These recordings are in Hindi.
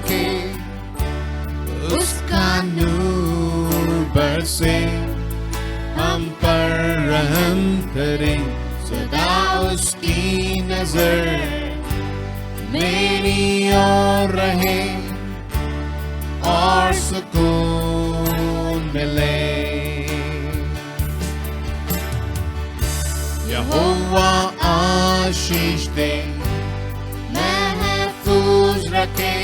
रखे, उसका नूर बरसे, हम पर रहम करे, सदा उसकी नजर मेरी ओर रहे और सुकून मिले। यहोवा आशीष दे, महफूज रखे,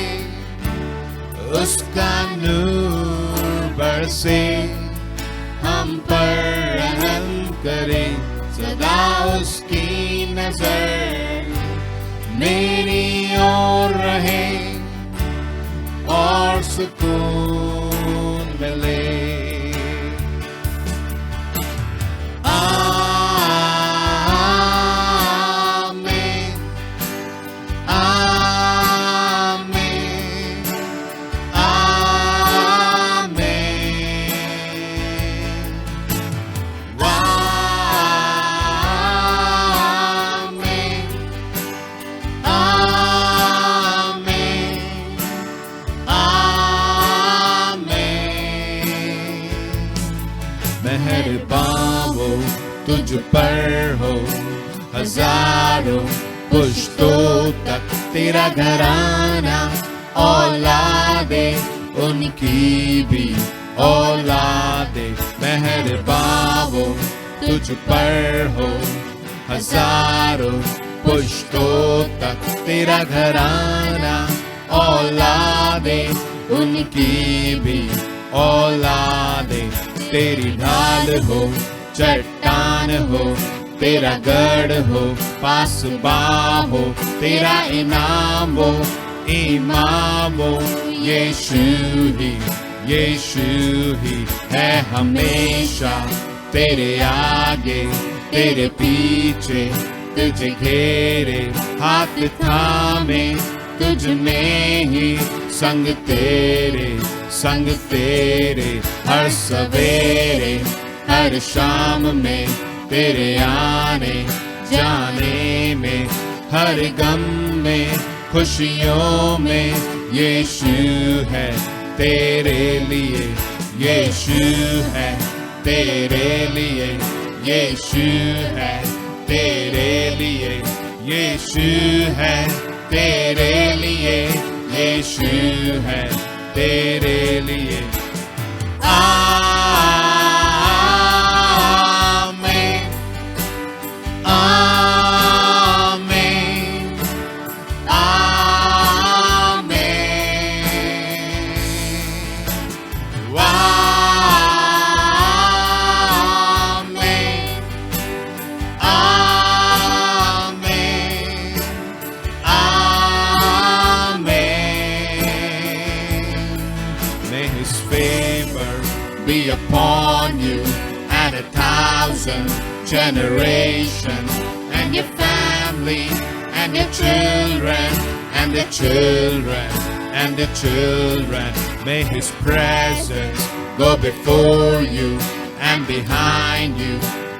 उसका नूर बरसे, हम पर रहम करे, सदा उसकी नजर मेरी ओर रहे और सुकून मिले। आमीन, आमीन, आमीन। आमीन, आमीन, आमीन। मेहरबान वो तुझ पर हो, हजारों पुश्तों तक तेरा घराना, औलादे उनकी भी औलादे। मेहरबान वो तुझ पर हो, हजारों पुश्तों तक तेरा घराना, औलादे उनकी भी औलादे। तेरी ढाल हो, चट्टान हो, तेरा गढ़ हो, पासबा हो, तेरा इनाम हो, इमाम हो। यीशु ही है हमेशा तेरे आगे, तेरे पीछे, तुझे घेरे, हाथ थामे, तुझ में ही संग तेरे, हर सवेरे हर शाम में, तेरे आने जाने में, हर गम में खुशियों में। यीशु है तेरे लिए, यीशु है तेरे लिए, यीशु है तेरे लिए, यीशु है तेरे लिए, यीशु है तेरे लिए। आमीन, आमीन, आमीन। आमीन, आमीन, आमीन। May his favor be upon you and 1,000 generations, and your family, and your children, and their children, and their children. May his presence go before you, and behind you,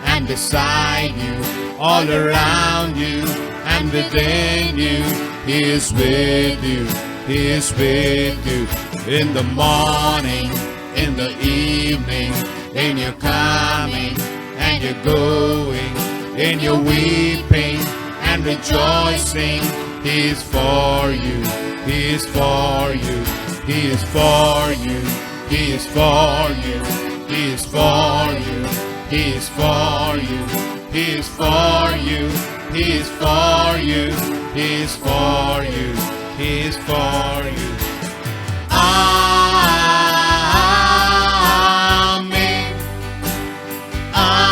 and beside you, all around you, and within you. He is with you, he is with you. In the morning, in the evening, in your coming and your going, in your weeping and rejoicing. He is for you, he is for you, he is for you, he is for you, he is for you, he is for you, he is for you, he is for you, he is for you, he is for you. Amen, amen, amen,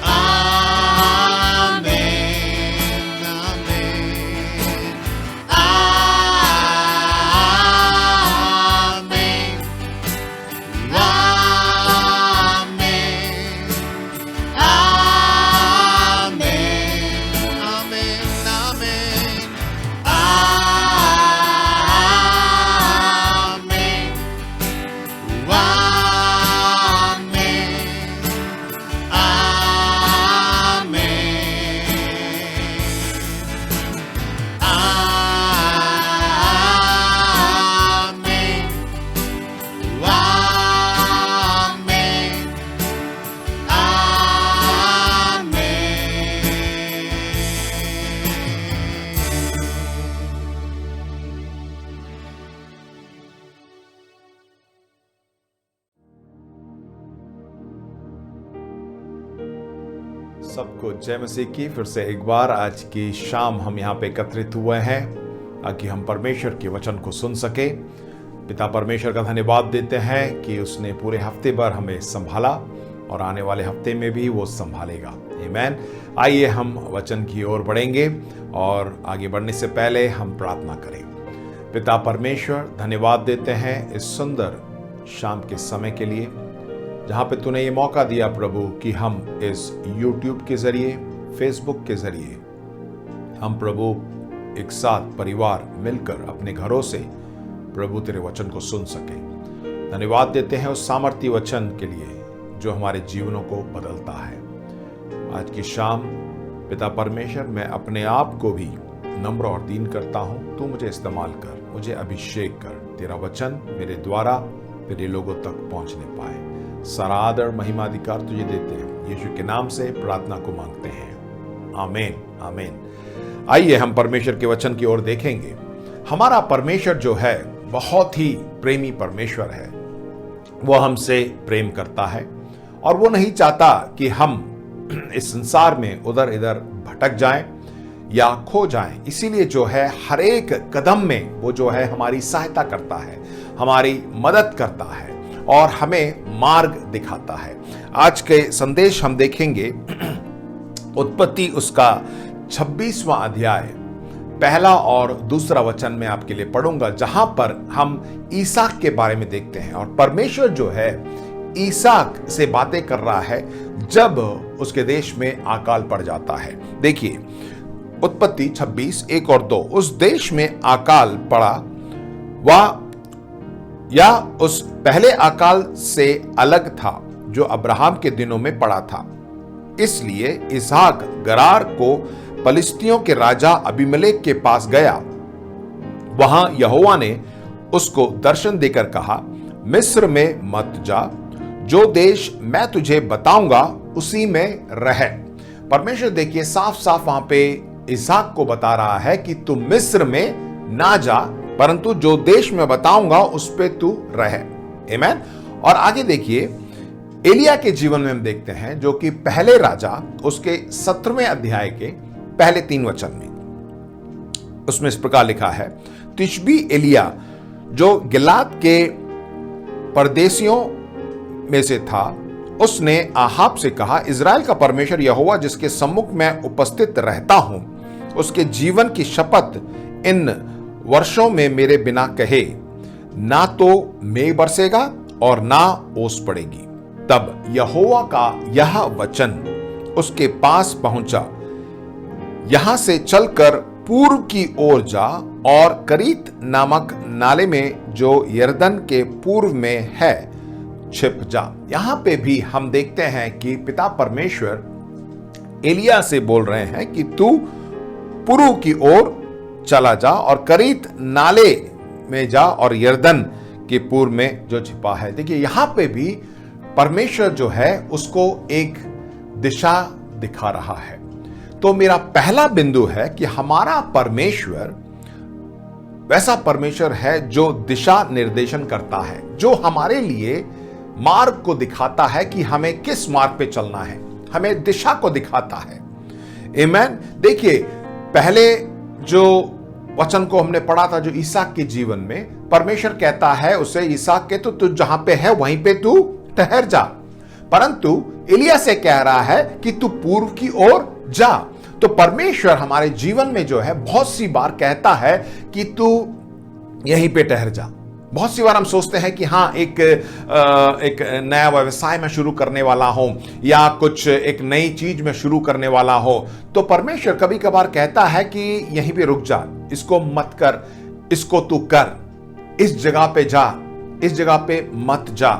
amen, amen, amen, amen, amen, amen. सबको जय मसीह की। फिर से एक बार आज की शाम हम यहाँ पे एकत्रित हुए हैं ताकि हम परमेश्वर के वचन को सुन सके। पिता परमेश्वर का धन्यवाद देते हैं कि उसने पूरे हफ्ते भर हमें संभाला और आने वाले हफ्ते में भी वो संभालेगा। आमीन। आइए हम वचन की ओर बढ़ेंगे और आगे बढ़ने से पहले हम प्रार्थना करें। पिता परमेश्वर, धन्यवाद देते हैं इस सुंदर शाम के समय के लिए जहाँ पे तूने ये मौका दिया प्रभु कि हम इस YouTube के जरिए, फेसबुक के जरिए हम प्रभु एक साथ परिवार मिलकर अपने घरों से प्रभु तेरे वचन को सुन सके। धन्यवाद देते हैं उस सामर्थ्य वचन के लिए जो हमारे जीवनों को बदलता है। आज की शाम पिता परमेश्वर, मैं अपने आप को भी नम्र और दीन करता हूँ। तू मुझे इस्तेमाल कर, मुझे अभिषेक कर, तेरा वचन मेरे द्वारा तेरे लोगों तक पहुँचने पाए। सारा आदर महिमा अधिकार तुझे देते हैं, यीशु के नाम से प्रार्थना को मांगते हैं, आमीन आमीन। आइए हम परमेश्वर के वचन की ओर देखेंगे। हमारा परमेश्वर जो है बहुत ही प्रेमी परमेश्वर है। वो हमसे प्रेम करता है और वो नहीं चाहता कि हम इस संसार में उधर इधर भटक जाएं या खो जाएं। इसीलिए जो है हर एक कदम में वो जो है हमारी सहायता करता है, हमारी मदद करता है और हमें मार्ग दिखाता है। आज के संदेश हम देखेंगे उत्पत्ति उसका 26वां अध्याय, पहला और दूसरा वचन में आपके लिए पढ़ूंगा, जहां पर हम ईसाक के बारे में देखते हैं। और परमेश्वर जो है ईसाक से बातें कर रहा है जब उसके देश में अकाल पड़ जाता है। देखिए उत्पत्ति 26:1 और 2। उस देश में अकाल पड़ा वह या उस पहले अकाल से अलग था जो अब्राहम के दिनों में पड़ा था। इसलिए इसहाक गरार को फलिस्तियों के राजा अबीमेलेक के पास गया। वहां यहोवा ने उसको दर्शन देकर कहा, मिस्र में मत जा, जो देश मैं तुझे बताऊंगा उसी में रह। परमेश्वर देखिए साफ साफ वहां पे इसहाक को बता रहा है कि तू मिस्र में ना जा, परंतु जो देश मैं बताऊंगा उस पे तू रह। आमीन। और आगे देखिए एलिया के जीवन में हम देखते हैं, जो कि पहले राजा उसके 17वें अध्याय के पहले 3 वचन में उसमें इस प्रकार लिखा है, तिशबी एलिया जो गिलाद के परदेशियों में से था, उसने आहाब से कहा, इजराइल का परमेश्वर यहोवा जिसके सम्मुख मैं उपस्थित रहता हूं, उसके जीवन की शपथ इन वर्षों में मेरे बिना कहे, ना तो मेघ बरसेगा और ना ओस पड़ेगी। तब यहोवा का यह वचन उसके पास पहुंचा, यहां से चलकर पूर्व की ओर जा और करीत नामक नाले में जो यरदन के पूर्व में है छिप जा। यहां पे भी हम देखते हैं कि पिता परमेश्वर एलिया से बोल रहे हैं कि तू पूर्व की ओर चला जा और करीत नाले में जा और यरदन के पूर्व में जो छिपा है। देखिए यहां पे भी परमेश्वर जो है उसको एक दिशा दिखा रहा है। तो मेरा पहला बिंदु है कि हमारा परमेश्वर वैसा परमेश्वर है जो दिशा निर्देशन करता है, जो हमारे लिए मार्ग को दिखाता है कि हमें किस मार्ग पे चलना है, हमें दिशा को दिखाता है। आमीन। देखिए पहले जो वचन को हमने पढ़ा था, जो ईसाक के जीवन में परमेश्वर कहता है उसे, ईसाक के तो तू जहां पे है वहीं पे तू ठहर जा, परंतु एलिया से कह रहा है कि तू पूर्व की ओर जा। तो परमेश्वर हमारे जीवन में जो है बहुत सी बार कहता है कि तू यहीं पे ठहर जा। बहुत सी बार हम सोचते हैं कि हाँ एक नया व्यवसाय में शुरू करने वाला हो या कुछ एक नई चीज में शुरू करने वाला हो, तो परमेश्वर कभी कभार कहता है कि यहीं पे रुक जा, इसको मत कर, इसको तू कर, इस जगह पे जा, इस जगह पे मत जा।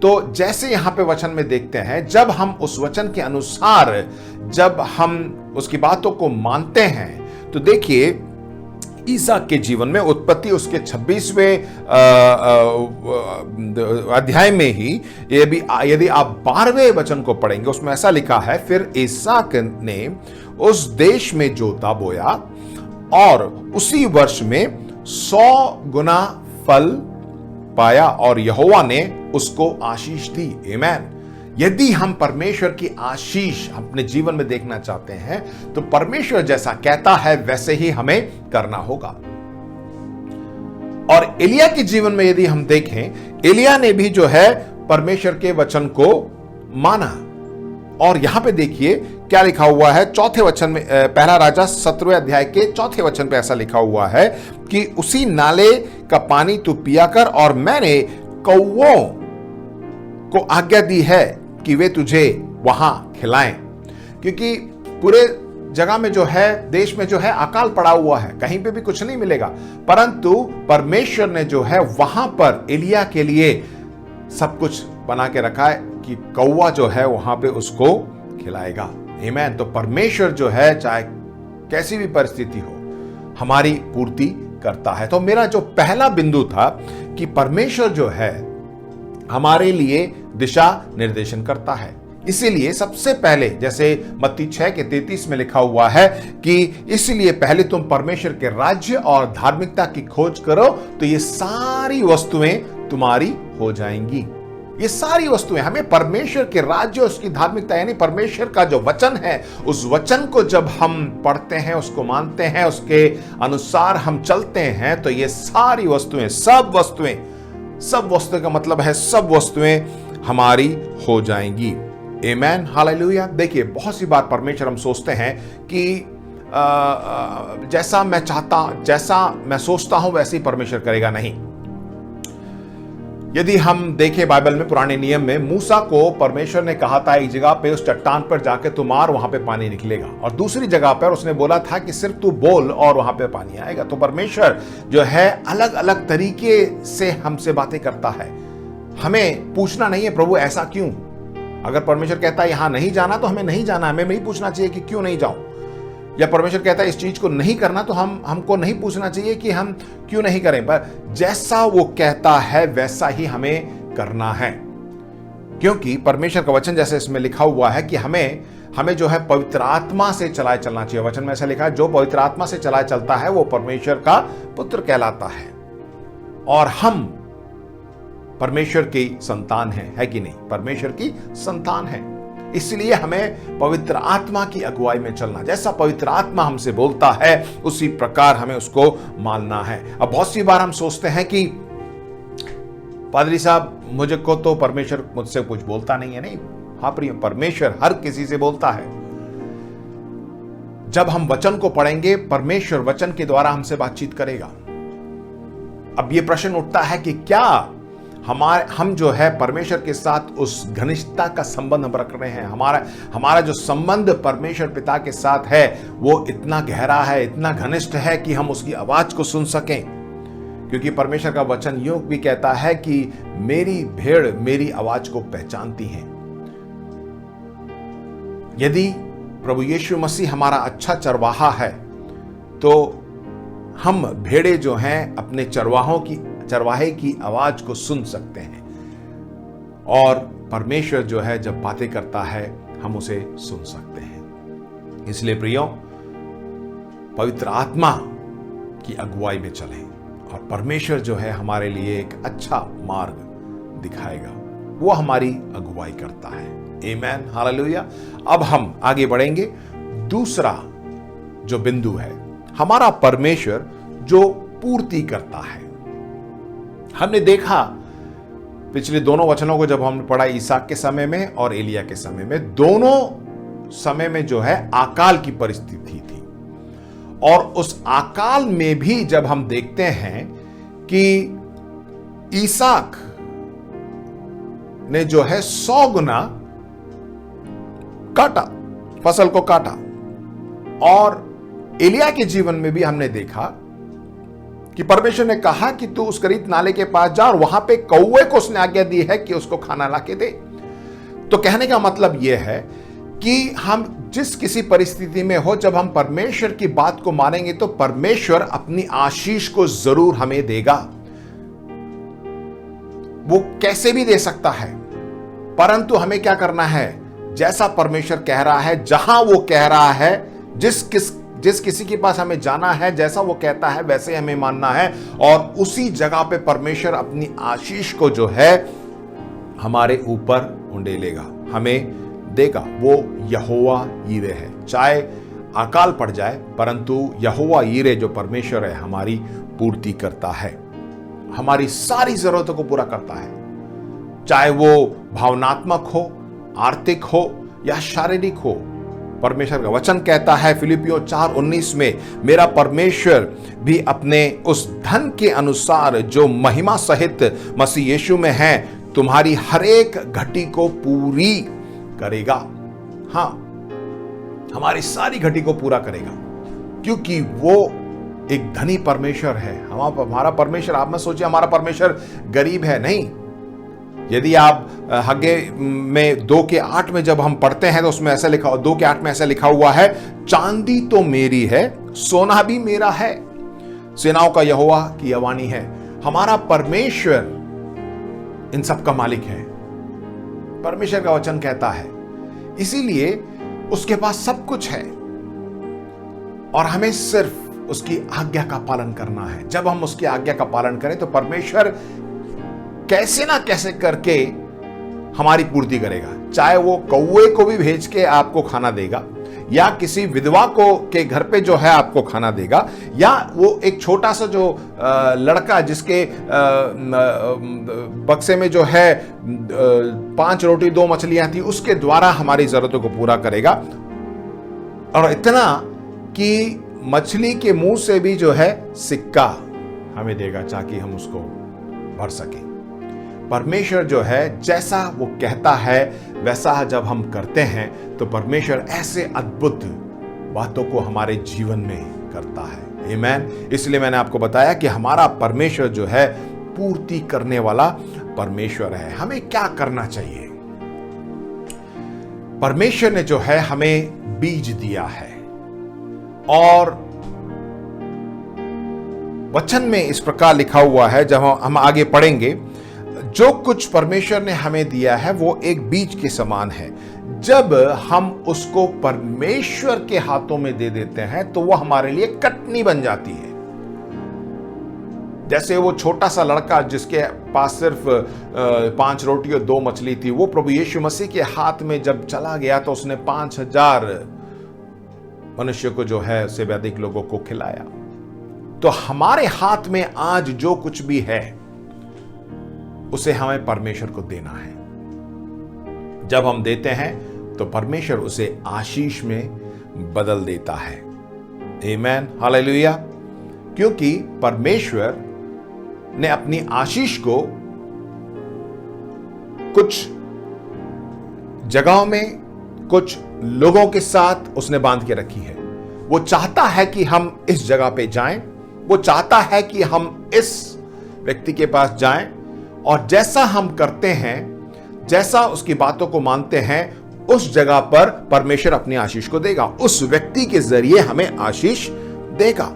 तो जैसे यहां पे वचन में देखते हैं, जब हम उस वचन के अनुसार जब हम उसकी बातों को मानते हैं, तो देखिए ईसाक के जीवन में उत्पत्ति उसके 26वें अध्याय में ही यदि आप 12वें वचन को पढ़ेंगे, उसमें ऐसा लिखा है, फिर ईसाक ने उस देश में जोता बोया और उसी वर्ष में 100 गुना फल पाया और यहोवा ने उसको आशीष दी। आमीन। यदि हम परमेश्वर की आशीष अपने जीवन में देखना चाहते हैं तो परमेश्वर जैसा कहता है वैसे ही हमें करना होगा। और एलिया के जीवन में यदि हम देखें, एलिया ने भी जो है परमेश्वर के वचन को माना। और यहां पे देखिए क्या लिखा हुआ है चौथे वचन में, पहला राजा 17वें अध्याय के चौथे वचन पे ऐसा लिखा हुआ है कि उसी नाले का पानी तू पिया कर, और मैंने कौवों को आज्ञा दी है कि वे तुझे वहां खिलाएं। क्योंकि पूरे जगह में जो है, देश में जो है अकाल पड़ा हुआ है, कहीं पे भी कुछ नहीं मिलेगा, परंतु परमेश्वर ने जो है वहां पर एलिया के लिए सब कुछ बना के रखा है कि कौवा जो है वहां पे उसको खिलाएगा। आमीन। तो परमेश्वर जो है चाहे कैसी भी परिस्थिति हो हमारी पूर्ति करता है। तो मेरा जो पहला बिंदु था कि परमेश्वर जो है हमारे लिए दिशा निर्देशन करता है। इसीलिए सबसे पहले जैसे मत्ती 6:33 में लिखा हुआ है कि इसलिए पहले तुम परमेश्वर के राज्य और धार्मिकता की खोज करो तो ये सारी वस्तुएं तुम्हारी हो जाएंगी। ये सारी वस्तुएं, हमें परमेश्वर के राज्य, उसकी धार्मिकता यानी परमेश्वर का जो वचन है, उस वचन को जब हम पढ़ते हैं, उसको मानते हैं, उसके अनुसार हम चलते हैं, तो ये सारी वस्तुएं, सब वस्तुएं का मतलब है सब वस्तुएं हमारी हो जाएंगी। आमीन, हालेलुया। देखिए बहुत सी बार परमेश्वर हम सोचते हैं कि जैसा मैं चाहता, जैसा मैं सोचता हूं वैसे ही परमेश्वर करेगा। नहीं। यदि हम देखें बाइबल में, पुराने नियम में, मूसा को परमेश्वर ने कहा था एक जगह पे उस चट्टान पर जाके तू मार, वहां पे पानी निकलेगा, और दूसरी जगह पर उसने बोला था कि सिर्फ तू बोल और वहां पे पानी आएगा। तो परमेश्वर जो है अलग अलग तरीके से हमसे बातें करता है। हमें पूछना नहीं है प्रभु ऐसा क्यों। अगर परमेश्वर कहता है यहां नहीं जाना तो हमें नहीं जाना, हमें नहीं पूछना चाहिए कि क्यों नहीं जाऊं। या परमेश्वर कहता है इस चीज को नहीं करना तो हमको नहीं पूछना चाहिए कि हम क्यों नहीं करें, पर जैसा वो कहता है वैसा ही हमें करना है। क्योंकि परमेश्वर का वचन जैसे इसमें लिखा हुआ है कि हमें जो है पवित्र आत्मा से चलाए चलना चाहिए। वचन में ऐसा लिखा है जो पवित्र आत्मा से चलाए चलता है वो परमेश्वर का पुत्र कहलाता है। और हम परमेश्वर की संतान है कि नहीं? परमेश्वर की संतान है। इसलिए हमें पवित्र आत्मा की अगुवाई में चलना, जैसा पवित्र आत्मा हमसे बोलता है उसी प्रकार हमें उसको मानना है। अब बहुत सी बार हम सोचते हैं कि पादरी साहब मुझको तो परमेश्वर मुझसे कुछ बोलता नहीं है। नहीं, हाँ प्रिय, परमेश्वर हर किसी से बोलता है। जब हम वचन को पढ़ेंगे परमेश्वर वचन के द्वारा हमसे बातचीत करेगा। अब यह प्रश्न उठता है कि क्या हम जो है परमेश्वर के साथ उस घनिष्ठता का संबंध हम रख रहे हैं? हमारा जो संबंध परमेश्वर पिता के साथ है वो इतना गहरा है, इतना घनिष्ठ है कि हम उसकी आवाज को सुन सकें। क्योंकि परमेश्वर का वचन यूं भी कहता है कि मेरी भेड़ मेरी आवाज को पहचानती है। यदि प्रभु यीशु मसीह हमारा अच्छा चरवाहा है तो हम भेड़े जो हैं अपने चरवाहे की आवाज को सुन सकते हैं। और परमेश्वर जो है जब बातें करता है हम उसे सुन सकते हैं। इसलिए प्रियो, पवित्र आत्मा की अगुवाई में चलें और परमेश्वर जो है हमारे लिए एक अच्छा मार्ग दिखाएगा। वो हमारी अगुवाई करता है। आमीन, हालेलुया। अब हम आगे बढ़ेंगे। दूसरा जो बिंदु है, हमारा परमेश्वर जो पूर्ति करता है। हमने देखा पिछले दोनों वचनों को जब हमने पढ़ा, ईसाक के समय में और एलिया के समय में, दोनों समय में जो है अकाल की परिस्थिति थी। और उस अकाल में भी जब हम देखते हैं कि ईसाक ने जो है 100 गुना काटा, फसल को काटा। और एलिया के जीवन में भी हमने देखा कि परमेश्वर ने कहा कि तू उस करीत नाले के पास जा और वहां पे कौवे को उसने आज्ञा दी है कि उसको खाना लाके दे। तो कहने का मतलब यह है कि हम जिस किसी परिस्थिति में हो, जब हम परमेश्वर की बात को मानेंगे तो परमेश्वर अपनी आशीष को जरूर हमें देगा। वो कैसे भी दे सकता है, परंतु हमें क्या करना है? जैसा परमेश्वर कह रहा है, जहां वो कह रहा है, जिस किसी के पास हमें जाना है, जैसा वो कहता है वैसे हमें मानना है। और उसी जगह पे परमेश्वर अपनी आशीष को जो है हमारे ऊपर उंडेलेगा, हमें देगा। वो यहोवा यीरे है। चाहे अकाल पड़ जाए, परंतु यहोवा यीरे जो परमेश्वर है हमारी पूर्ति करता है, हमारी सारी जरूरतों को पूरा करता है, चाहे वो भावनात्मक हो, आर्थिक हो या शारीरिक हो। परमेश्वर का वचन कहता है फिलिपियों 4:19 में, मेरा परमेश्वर भी अपने उस धन के अनुसार जो महिमा सहित मसीह यीशु में है तुम्हारी हर एक घटी को पूरी करेगा। हाँ, हमारी सारी घटी को पूरा करेगा, क्योंकि वो एक धनी परमेश्वर है। हमारा परमेश्वर, आप मत सोचिए हमारा परमेश्वर गरीब है, नहीं। यदि आप हग्गे में 2:8 में जब हम पढ़ते हैं तो उसमें ऐसा लिखा, 2:8 में ऐसा लिखा हुआ है, चांदी तो मेरी है, सोना भी मेरा है, सेनाओं का यहोवा की यह वाणी है। हमारा परमेश्वर इन सब का मालिक है, परमेश्वर का वचन कहता है। इसीलिए उसके पास सब कुछ है और हमें सिर्फ उसकी आज्ञा का पालन करना है। जब हम उसकी आज्ञा का पालन करें तो परमेश्वर कैसे ना कैसे करके हमारी पूर्ति करेगा। चाहे वो कौवे को भी भेज के आपको खाना देगा, या किसी विधवा को के घर पे जो है आपको खाना देगा, या वो एक छोटा सा जो लड़का जिसके बक्से में जो है 5 रोटी 2 मछलियां थी, उसके द्वारा हमारी जरूरतों को पूरा करेगा। और इतना कि मछली के मुंह से भी जो है सिक्का हमें देगा ताकि हम उसको भर सकें। परमेश्वर जो है जैसा वो कहता है वैसा जब हम करते हैं तो परमेश्वर ऐसे अद्भुत बातों को हमारे जीवन में करता है। आमीन। इसलिए मैंने आपको बताया कि हमारा परमेश्वर जो है पूर्ति करने वाला परमेश्वर है। हमें क्या करना चाहिए? परमेश्वर ने जो है हमें बीज दिया है और वचन में इस प्रकार लिखा हुआ है, जब हम आगे पढ़ेंगे, जो कुछ परमेश्वर ने हमें दिया है वो एक बीज के समान है। जब हम उसको परमेश्वर के हाथों में दे देते हैं तो वो हमारे लिए कटनी बन जाती है। जैसे वो छोटा सा लड़का जिसके पास सिर्फ 5 रोटी और 2 मछली थी, वो प्रभु यीशु मसीह के हाथ में जब चला गया तो उसने 5000 मनुष्य को जो है उससे अधिक लोगों को खिलाया। तो हमारे हाथ में आज जो कुछ भी है उसे हमें परमेश्वर को देना है। जब हम देते हैं तो परमेश्वर उसे आशीष में बदल देता है। आमीन, हालेलुया। क्योंकि परमेश्वर ने अपनी आशीष को कुछ जगहों में, कुछ लोगों के साथ उसने बांध के रखी है। वो चाहता है कि हम इस जगह पे जाएं, वो चाहता है कि हम इस व्यक्ति के पास जाएं, और जैसा हम करते हैं, जैसा उसकी बातों को मानते हैं, उस जगह पर परमेश्वर अपनी आशीष को देगा, उस व्यक्ति के जरिए हमें आशीष देगा।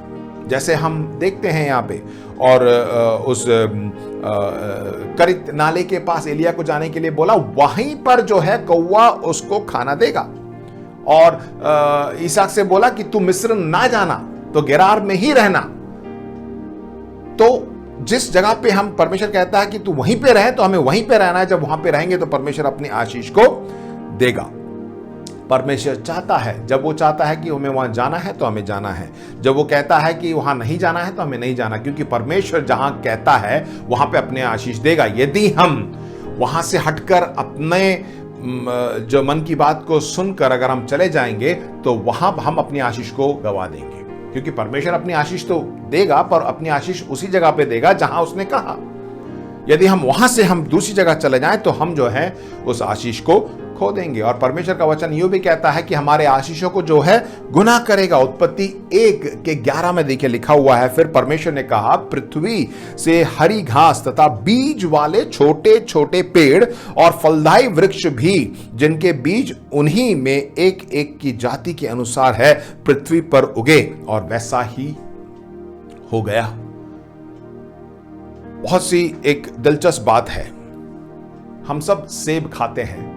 जैसे हम देखते हैं यहाँ पे, और उस करित नाले के पास एलिया को जाने के लिए बोला, वहीं पर जो है कौवा उसको खाना देगा। और ईसाक से बोला कि तू मिस्र ना जाना, तो गेरार में ही रहना। तो जिस जगह पे हम, परमेश्वर कहता है कि तू वहीं पे रहे, तो हमें वहीं पे रहना है। जब वहां पे रहेंगे तो परमेश्वर अपनी आशीष को देगा। परमेश्वर चाहता है, जब वो चाहता है कि हमें वहां जाना है तो हमें जाना है, जब वो कहता है कि वहां नहीं जाना है तो हमें नहीं जाना, क्योंकि परमेश्वर जहां कहता है वहां पे अपने आशीष देगा। यदि हम वहां से हटकर अपने जो मन की बात को सुनकर अगर हम चले जाएंगे तो वहां हम अपनी आशीष को गवा देंगे, क्योंकि परमेश्वर अपनी आशीष तो देगा, पर अपनी आशीष उसी जगह पे देगा जहां उसने कहा। यदि हम वहां से हम दूसरी जगह चले जाएं तो हम जो है उस आशीष को खो देंगे। और परमेश्वर का वचन यूं भी कहता है कि हमारे आशीषों को जो है गुनाह करेगा। उत्पत्ति 1:11 में देखिए लिखा हुआ है, फिर परमेश्वर ने कहा, पृथ्वी से हरी घास तथा बीज वाले छोटे छोटे पेड़ और फलदायी वृक्ष भी, जिनके बीज उन्हीं में एक एक की जाति के अनुसार है, पृथ्वी पर उगे। और वैसा ही हो गया। बहुत सी एक दिलचस्प बात है, हम सब सेब खाते हैं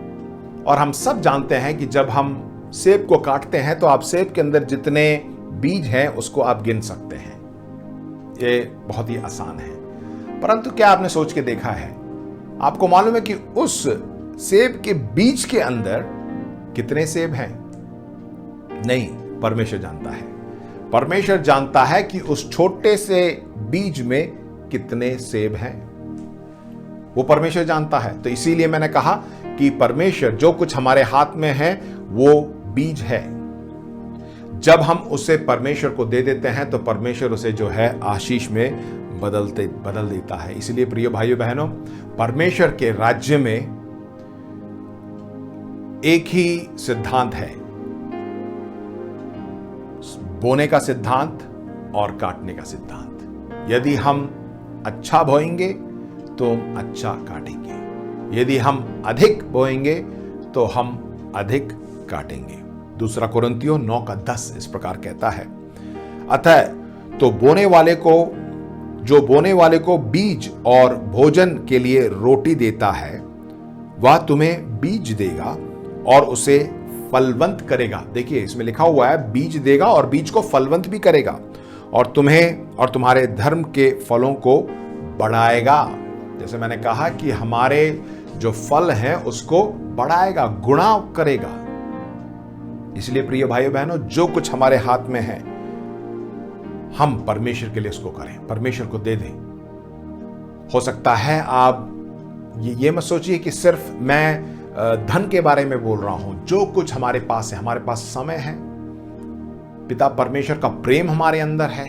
और हम सब जानते हैं कि जब हम सेब को काटते हैं तो आप सेब के अंदर जितने बीज हैं उसको आप गिन सकते हैं। ये बहुत ही आसान है। परंतु क्या आपने सोच के देखा है आपको मालूम है कि उस सेब के बीज के अंदर कितने सेब हैं? नहीं, परमेश्वर जानता है। परमेश्वर जानता है कि उस छोटे से बीज में कितने सेब हैं। वो परमेश्वर जानता है। तो इसीलिए मैंने कहा कि परमेश्वर, जो कुछ हमारे हाथ में है वो बीज है। जब हम उसे परमेश्वर को दे देते हैं तो परमेश्वर उसे जो है आशीष में बदल देता है। इसलिए प्रिय भाइयों बहनों, परमेश्वर के राज्य में एक ही सिद्धांत है, बोने का सिद्धांत और काटने का सिद्धांत। यदि हम अच्छा बोएंगे तो हम अच्छा काटेंगे, यदि हम अधिक बोएंगे तो हम अधिक काटेंगे। दूसरा कुरिन्थियों 9:10 इस प्रकार कहता है, अतः तो जो बोने वाले को बीज और भोजन के लिए रोटी देता है, वह तुम्हें बीज देगा और उसे फलवंत करेगा। देखिए इसमें लिखा हुआ है बीज देगा और बीज को फलवंत भी करेगा, और तुम्हें और तुम्हारे धर्म के फलों को बढ़ाएगा। जैसे मैंने कहा कि हमारे जो फल हैं उसको बढ़ाएगा, गुणा करेगा। इसलिए प्रिय भाइयों बहनों, जो कुछ हमारे हाथ में है हम परमेश्वर के लिए उसको करें, परमेश्वर को दे दें। हो सकता है आप ये मत सोचिए कि सिर्फ मैं धन के बारे में बोल रहा हूं। जो कुछ हमारे पास है, हमारे पास समय है, पिता परमेश्वर का प्रेम हमारे अंदर है,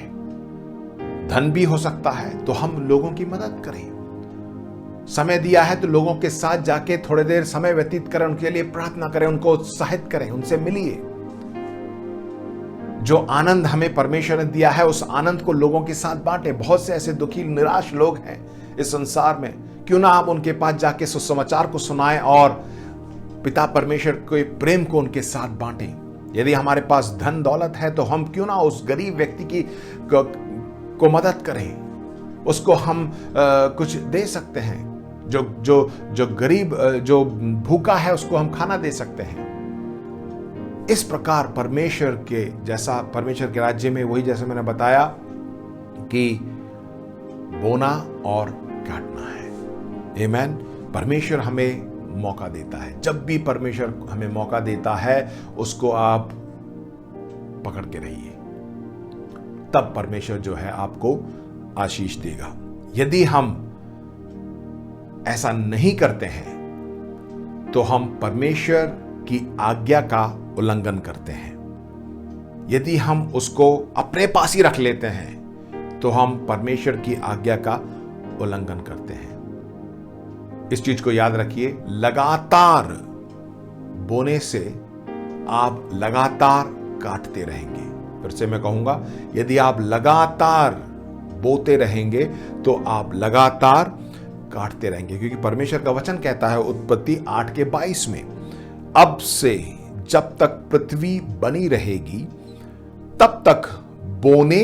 धन भी हो सकता है, तो हम लोगों की मदद करें। समय दिया है तो लोगों के साथ जाके थोड़ी देर समय व्यतीत करें, उनके लिए प्रार्थना करें, उनको उत्साहित करें, उनसे मिलिए। जो आनंद हमें परमेश्वर ने दिया है उस आनंद को लोगों के साथ बांटे। बहुत से ऐसे दुखी निराश लोग हैं इस संसार में, क्यों ना आप उनके पास जाके सुसमाचार को सुनाएं और पिता परमेश्वर के प्रेम को उनके साथ बांटें। यदि हमारे पास धन दौलत है तो हम क्यों ना उस गरीब व्यक्ति को मदद करें, उसको हम कुछ दे सकते हैं। जो गरीब, जो भूखा है, उसको हम खाना दे सकते हैं। इस प्रकार परमेश्वर के राज्य में वही, जैसे मैंने बताया कि बोना और काटना है। आमीन। परमेश्वर हमें मौका देता है। जब भी परमेश्वर हमें मौका देता है उसको आप पकड़ के रहिए, तब परमेश्वर जो है आपको आशीष देगा। यदि हम ऐसा नहीं करते हैं तो हम परमेश्वर की आज्ञा का उल्लंघन करते हैं। यदि हम उसको अपने पास ही रख लेते हैं तो हम परमेश्वर की आज्ञा का उल्लंघन करते हैं। इस चीज को याद रखिए, लगातार बोने से आप लगातार काटते रहेंगे। फिर से मैं कहूंगा, यदि आप लगातार बोते रहेंगे तो आप लगातार काटते रहेंगे, क्योंकि परमेश्वर का वचन कहता है उत्पत्ति 8:22 में, अब से जब तक पृथ्वी बनी रहेगी तब तक बोने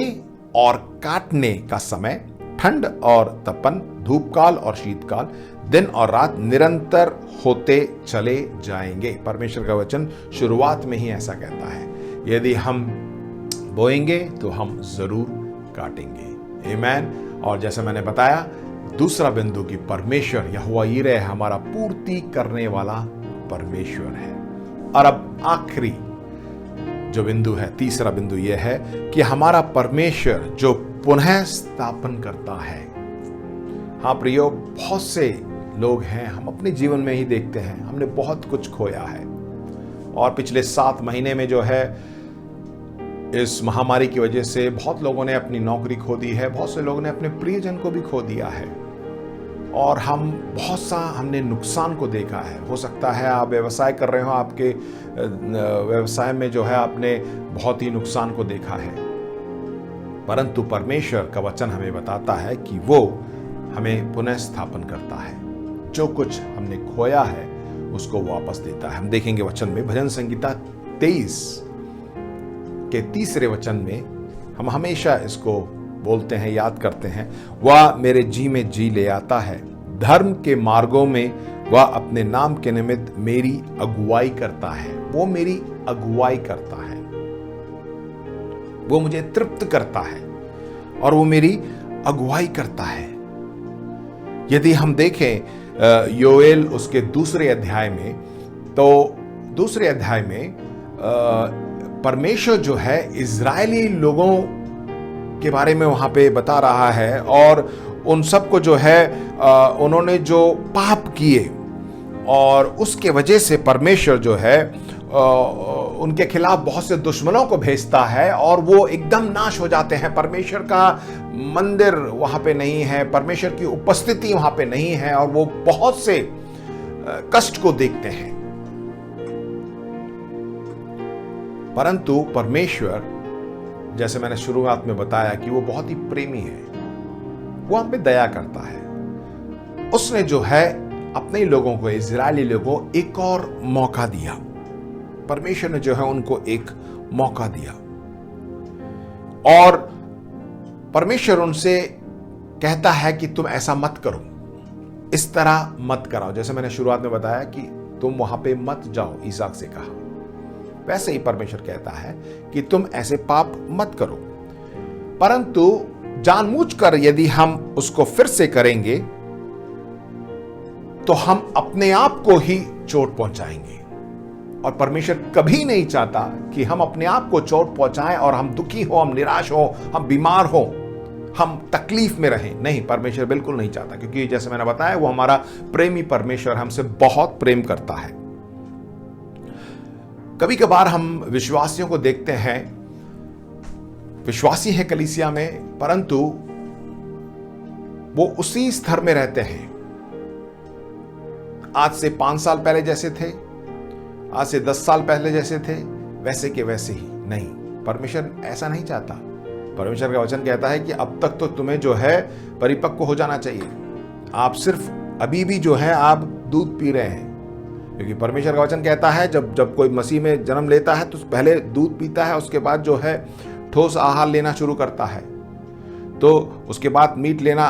और काटने का समय, ठंड और तपन, धूपकाल और शीतकाल, दिन और रात निरंतर होते चले जाएंगे। परमेश्वर का वचन शुरुआत में ही ऐसा कहता है। यदि हम बोएंगे तो हम जरूर काटेंगे। आमीन। और जैसे मैंने बताया, दूसरा बिंदु की परमेश्वर यहोवा यीरे हमारा पूर्ति करने वाला परमेश्वर है। और अब आखिरी जो बिंदु है, तीसरा बिंदु यह है कि हमारा परमेश्वर जो पुनः स्थापन करता है। हाँ प्रियो, बहुत से लोग हैं, हम अपने जीवन में ही देखते हैं, हमने बहुत कुछ खोया है। और पिछले 7 महीने में जो है, इस महामारी की वजह से बहुत लोगों ने अपनी नौकरी खो दी है, बहुत से लोगों ने अपने प्रियजन को भी खो दिया है, और हम बहुत सा हमने नुकसान को देखा है। हो सकता है आप व्यवसाय कर रहे हो, आपके व्यवसाय में जो है आपने बहुत ही नुकसान को देखा है, परंतु परमेश्वर का वचन हमें बताता है कि वो हमें पुनः स्थापन करता है। जो कुछ हमने खोया है उसको वापस देता है। हम देखेंगे वचन में, भजन संहिता 23 के 3 वचन में हम हमेशा इसको बोलते हैं, याद करते हैं, वह मेरे जी में जी ले आता है, धर्म के मार्गों में वह अपने नाम के निमित्त मेरी अगुवाई करता है। वो मेरी अगुवाई करता है, वो मुझे तृप्त करता है और वो मेरी अगुवाई करता है। यदि हम देखें योएल उसके दूसरे अध्याय में, तो दूसरे अध्याय में परमेश्वर जो है इजरायली लोगों के बारे में वहां पे बता रहा है, और उन सबको जो है उन्होंने जो पाप किए और उसके वजह से परमेश्वर जो है उनके खिलाफ बहुत से दुश्मनों को भेजता है और वो एकदम नाश हो जाते हैं। परमेश्वर का मंदिर वहां पे नहीं है, परमेश्वर की उपस्थिति वहां पे नहीं है, और वो बहुत से कष्ट को देखते हैं। परंतु परमेश्वर, जैसे मैंने शुरुआत में बताया कि वो बहुत ही प्रेमी है, वो हम पे दया करता है। उसने जो है अपने लोगों को, इजरायली लोगों को एक और मौका दिया। परमेश्वर ने जो है उनको एक मौका दिया और परमेश्वर उनसे कहता है कि तुम ऐसा मत करो, इस तरह मत कराओ। जैसे मैंने शुरुआत में बताया कि तुम वहां पे मत जाओ, इसहाक से कहा, वैसे ही परमेश्वर कहता है कि तुम ऐसे पाप मत करो। परंतु जानबूझकर यदि हम उसको फिर से करेंगे तो हम अपने आप को ही चोट पहुंचाएंगे, और परमेश्वर कभी नहीं चाहता कि हम अपने आप को चोट पहुंचाएं और हम दुखी हो, हम निराश हो, हम बीमार हो, हम तकलीफ में रहें। नहीं, परमेश्वर बिल्कुल नहीं चाहता, क्योंकि जैसे मैंने बताया वो हमारा प्रेमी परमेश्वर हमसे बहुत प्रेम करता है। कभी कभार हम विश्वासियों को देखते हैं, विश्वासी है कलीसिया में, परंतु वो उसी स्तर में रहते हैं, आज से 5 साल पहले जैसे थे, आज से 10 साल पहले जैसे थे, वैसे के वैसे ही। नहीं, परमेश्वर ऐसा नहीं चाहता। परमेश्वर का वचन कहता है कि अब तक तो तुम्हें जो है परिपक्व हो जाना चाहिए, आप सिर्फ अभी भी जो है आप दूध पी रहे हैं। क्योंकि परमेश्वर का वचन कहता है जब कोई मसीह में जन्म लेता है तो पहले दूध पीता है, उसके बाद जो है ठोस आहार लेना शुरू करता है, तो उसके बाद मीट लेना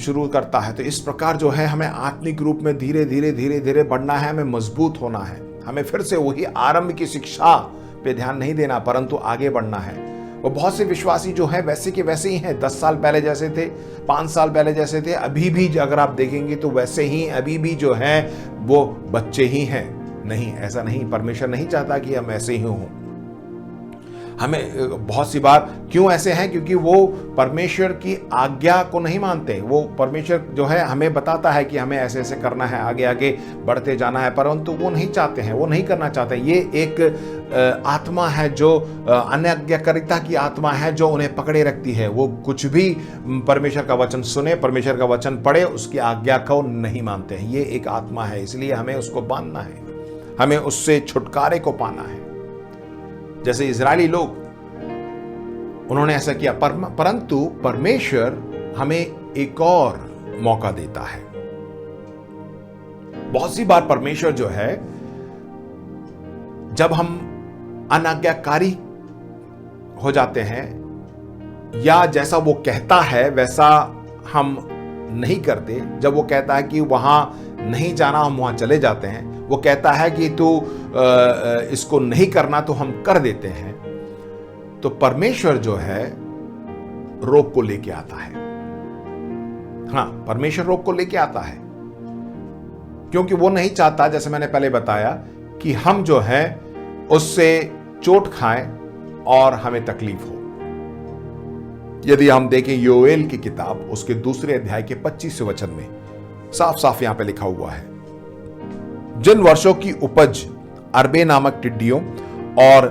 शुरू करता है। तो इस प्रकार जो है हमें आत्मिक रूप में धीरे धीरे धीरे धीरे बढ़ना है, हमें मजबूत होना है, हमें फिर से वही आरंभ की शिक्षा पे ध्यान नहीं देना, परंतु आगे बढ़ना है। वो बहुत से विश्वासी जो है वैसे के वैसे ही हैं, 10 साल पहले जैसे थे, 5 साल पहले जैसे थे, अभी भी अगर आप देखेंगे तो वैसे ही अभी भी जो है वो बच्चे ही हैं। नहीं, ऐसा नहीं, परमेश्वर नहीं चाहता कि हम ऐसे ही हों। हमें बहुत सी बार क्यों ऐसे हैं, क्योंकि वो परमेश्वर की आज्ञा को नहीं मानते। वो परमेश्वर जो है हमें बताता है कि हमें ऐसे ऐसे करना है, आगे आगे बढ़ते जाना है, परंतु वो नहीं चाहते हैं, वो नहीं करना चाहते। ये एक आत्मा है जो अनाज्ञाकारिता की आत्मा है, जो उन्हें पकड़े रखती है। वो कुछ भी परमेश्वर का वचन सुने, परमेश्वर का वचन पढ़े, उसकी आज्ञा को नहीं मानते हैं। ये एक आत्मा है, इसलिए हमें उसको बांधना है, हमें उससे छुटकारे को पाना है। जैसे इजरायली लोग, उन्होंने ऐसा किया, परंतु परमेश्वर हमें एक और मौका देता है। बहुत सी बार परमेश्वर जो है, जब हम अनाज्ञाकारी हो जाते हैं या जैसा वो कहता है वैसा हम नहीं करते, जब वो कहता है कि वहां नहीं जाना, हम वहां चले जाते हैं, वो कहता है कि तू इसको नहीं करना, तो हम कर देते हैं, तो परमेश्वर जो है रोक को लेके आता है। हाँ, परमेश्वर रोक को लेके आता है, क्योंकि वो नहीं चाहता, जैसे मैंने पहले बताया, कि हम जो है उससे चोट खाएं और हमें तकलीफ हो। यदि हम देखें योएल की किताब, उसके दूसरे अध्याय के 25वें वचन में साफ साफ यहां पे लिखा हुआ है, जिन वर्षों की उपज अरबे नामक टिड्डियों और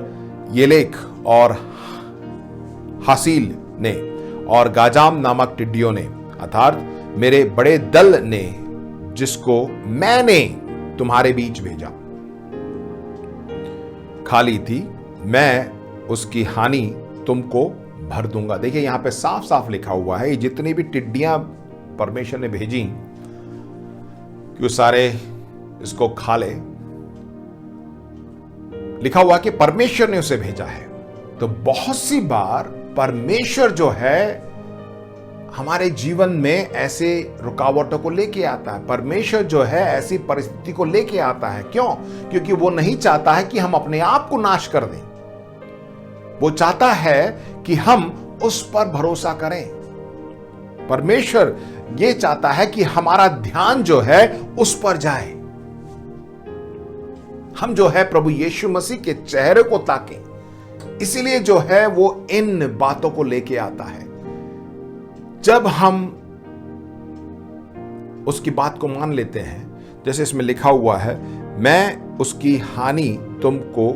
येलेक और हासील ने और गाजाम नामक टिड्डियों ने, अर्थात मेरे बड़े दल ने, जिसको मैंने तुम्हारे बीच भेजा, खाली थी, मैं उसकी हानि तुमको भर दूंगा। देखिए यहां पे साफ साफ लिखा हुआ है, जितनी भी टिड्डियां परमेश्वर ने भेजी कि वो सारे इसको खा ले, लिखा हुआ कि परमेश्वर ने उसे भेजा है। तो बहुत सी बार परमेश्वर जो है हमारे जीवन में ऐसे रुकावटों को लेके आता है, परमेश्वर जो है ऐसी परिस्थिति को लेके आता है। क्यों? क्योंकि वो नहीं चाहता है कि हम अपने आप को नाश कर दें, वो चाहता है कि हम उस पर भरोसा करें। परमेश्वर ये चाहता है कि हमारा ध्यान जो है उस पर जाए। हम जो है प्रभु यीशु मसीह के चेहरे को ताकें। इसीलिए जो है वो इन बातों को लेके आता है। जब हम उसकी बात को मान लेते हैं, जैसे इसमें लिखा हुआ है, मैं उसकी हानि तुमको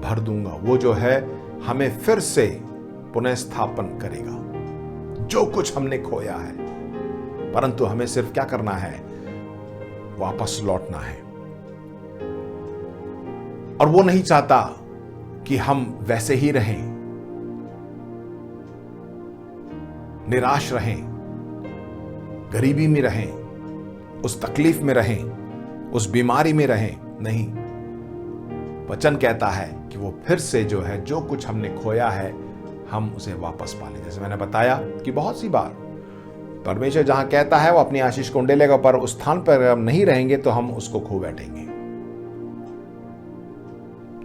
भर दूंगा। वो जो है हमें फिर से पुनः स्थापन करेगा जो कुछ हमने खोया है, परंतु हमें सिर्फ क्या करना है, वापस लौटना है। और वो नहीं चाहता कि हम वैसे ही रहें, निराश रहें, गरीबी में रहें, उस तकलीफ में रहें, उस बीमारी में रहें। नहीं, वचन कहता है कि वो फिर से जो है, जो कुछ हमने खोया है, हम उसे वापस पा लें। जैसे मैंने बताया कि बहुत सी बार परमेश्वर जहां कहता है वो अपनी आशीष को उंडेलेगा, पर उस स्थान पर हम नहीं रहेंगे तो हम उसको खो बैठेंगे।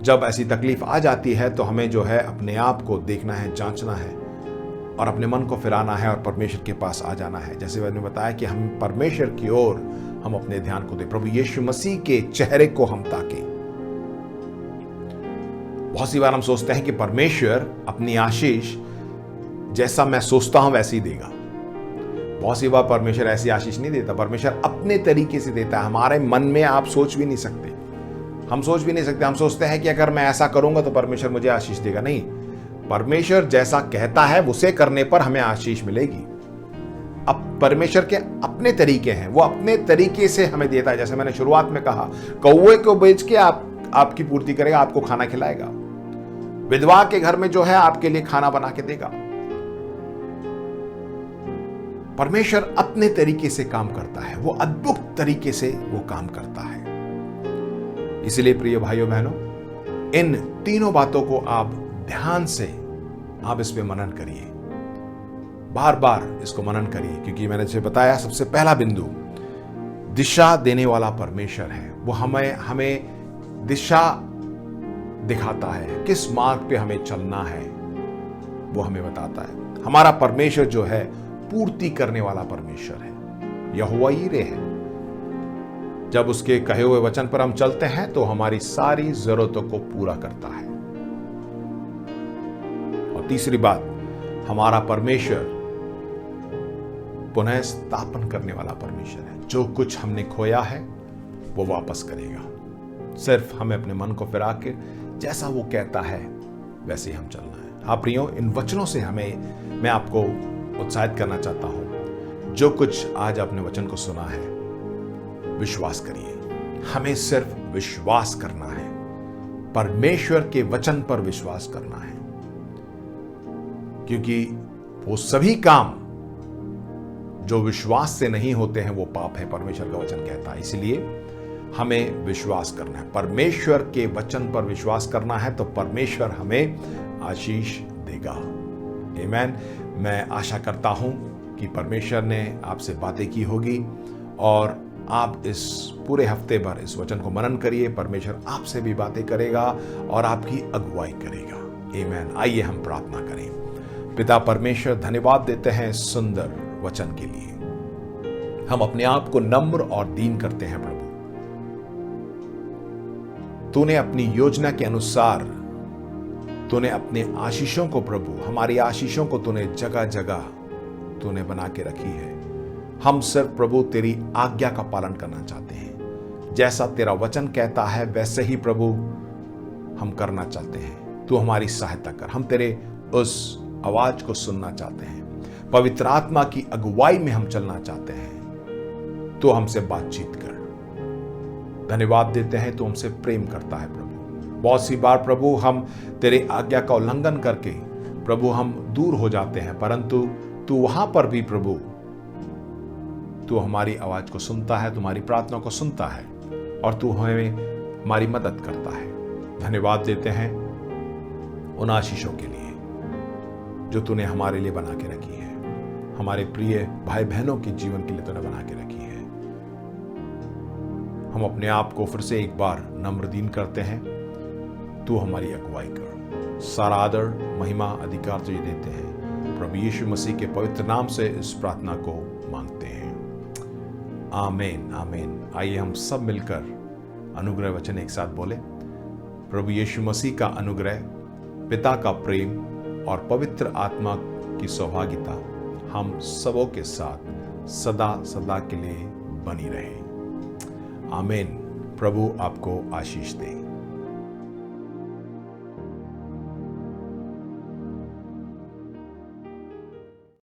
जब ऐसी तकलीफ आ जाती है तो हमें जो है अपने आप को देखना है, जांचना है और अपने मन को फिराना है और परमेश्वर के पास आ जाना है। जैसे मैंने बताया कि हम परमेश्वर की ओर हम अपने ध्यान को दें, प्रभु यीशु मसीह के चेहरे को हम ताकें। बहुत सी बार हम सोचते हैं कि परमेश्वर अपनी आशीष जैसा मैं सोचता हूं वैसे ही देगा। बहुत सी बार परमेश्वर ऐसी आशीष नहीं देता, परमेश्वर अपने तरीके से देता है। हमारे मन में आप सोच भी नहीं सकते, हम सोच भी नहीं सकते। हम सोचते हैं कि अगर मैं ऐसा करूंगा तो परमेश्वर मुझे आशीष देगा। नहीं, परमेश्वर जैसा कहता है उसे करने पर हमें आशीष मिलेगी। अब परमेश्वर के अपने तरीके हैं, वो अपने तरीके से हमें देता है। जैसे मैंने शुरुआत में कहा, कौवे को बेच के आपकी पूर्ति करेगा, आपको खाना खिलाएगा। विधवा के घर में जो है आपके लिए खाना बना के देगा। परमेश्वर अपने तरीके से काम करता है, वो अद्भुत तरीके से वो काम करता है। इसलिए प्रिय भाइयों बहनों, इन तीनों बातों को आप ध्यान से आप इस पे मनन करिए, बार बार इसको मनन करिए, क्योंकि मैंने जैसे बताया, सबसे पहला बिंदु दिशा देने वाला परमेश्वर है। वो हमें दिशा दिखाता है, किस मार्ग पे हमें चलना है वो हमें बताता है। हमारा परमेश्वर जो है पूर्ति करने वाला परमेश्वर है, यहोवा यीरे है। जब उसके कहे हुए वचन पर हम चलते हैं तो हमारी सारी जरूरतों को पूरा करता है। और तीसरी बात, हमारा परमेश्वर पुनः स्थापन करने वाला परमेश्वर है। जो कुछ हमने खोया है वो वापस करेगा। सिर्फ हमें अपने मन को फिरा के जैसा वो कहता है वैसे ही हम चलना है। हाँ प्रियो, इन वचनों से मैं आपको उत्साहित करना चाहता हूं। जो कुछ आज आपने वचन को सुना है, विश्वास करिए। हमें सिर्फ विश्वास करना है, परमेश्वर के वचन पर विश्वास करना है, क्योंकि वो सभी काम जो विश्वास से नहीं होते हैं वो पाप है, परमेश्वर का वचन कहता है। इसलिए हमें विश्वास करना है, परमेश्वर के वचन पर विश्वास करना है, तो परमेश्वर हमें आशीष देगा। आमीन। मैं आशा करता हूं कि परमेश्वर ने आपसे बातें की होगी और आप इस पूरे हफ्ते भर इस वचन को मनन करिए। परमेश्वर आपसे भी बातें करेगा और आपकी अगुवाई करेगा। आमीन। आइए हम प्रार्थना करें। पिता परमेश्वर, धन्यवाद देते हैं सुंदर वचन के लिए। हम अपने आप को नम्र और दीन करते हैं प्रभु। तूने अपनी योजना के अनुसार तूने अपने आशीषों को प्रभु, हमारी आशीषों को तूने जगह जगह तूने बना के रखी है। हम सिर्फ प्रभु तेरी आज्ञा का पालन करना चाहते हैं। जैसा तेरा वचन कहता है वैसे ही प्रभु हम करना चाहते हैं। तू हमारी सहायता कर। हम तेरे उस आवाज को सुनना चाहते हैं। पवित्र आत्मा की अगुवाई में हम चलना चाहते हैं। तू हमसे बातचीत कर। धन्यवाद देते हैं, तू हमसे प्रेम करता है प्रभु। बहुत सी बार प्रभु हम तेरे आज्ञा का उल्लंघन करके प्रभु हम दूर हो जाते हैं, परंतु तू वहां पर भी प्रभु तू हमारी आवाज को सुनता है, तुम्हारी प्रार्थना को सुनता है और तू हमें हमारी मदद करता है। धन्यवाद देते हैं उन आशीषों के लिए जो तूने हमारे लिए बना के रखी है, हमारे प्रिय भाई बहनों के जीवन के लिए तूने बना के रखी है। हम अपने आप को फिर से एक बार नम्र दीन करते हैं। तू हमारी अगुवाई कर। सारा आदर, महिमा, अधिकार तुझे देते हैं। प्रभु यीशु मसीह के पवित्र नाम से इस प्रार्थना को मांगते हैं। आमीन आमीन। आइए हम सब मिलकर अनुग्रह वचन एक साथ बोले। प्रभु यीशु मसीह का अनुग्रह, पिता का प्रेम और पवित्र आत्मा की सौभाग्यता हम सबों के साथ सदा सदा के लिए बनी रहे। आमीन। प्रभु आपको आशीष दे।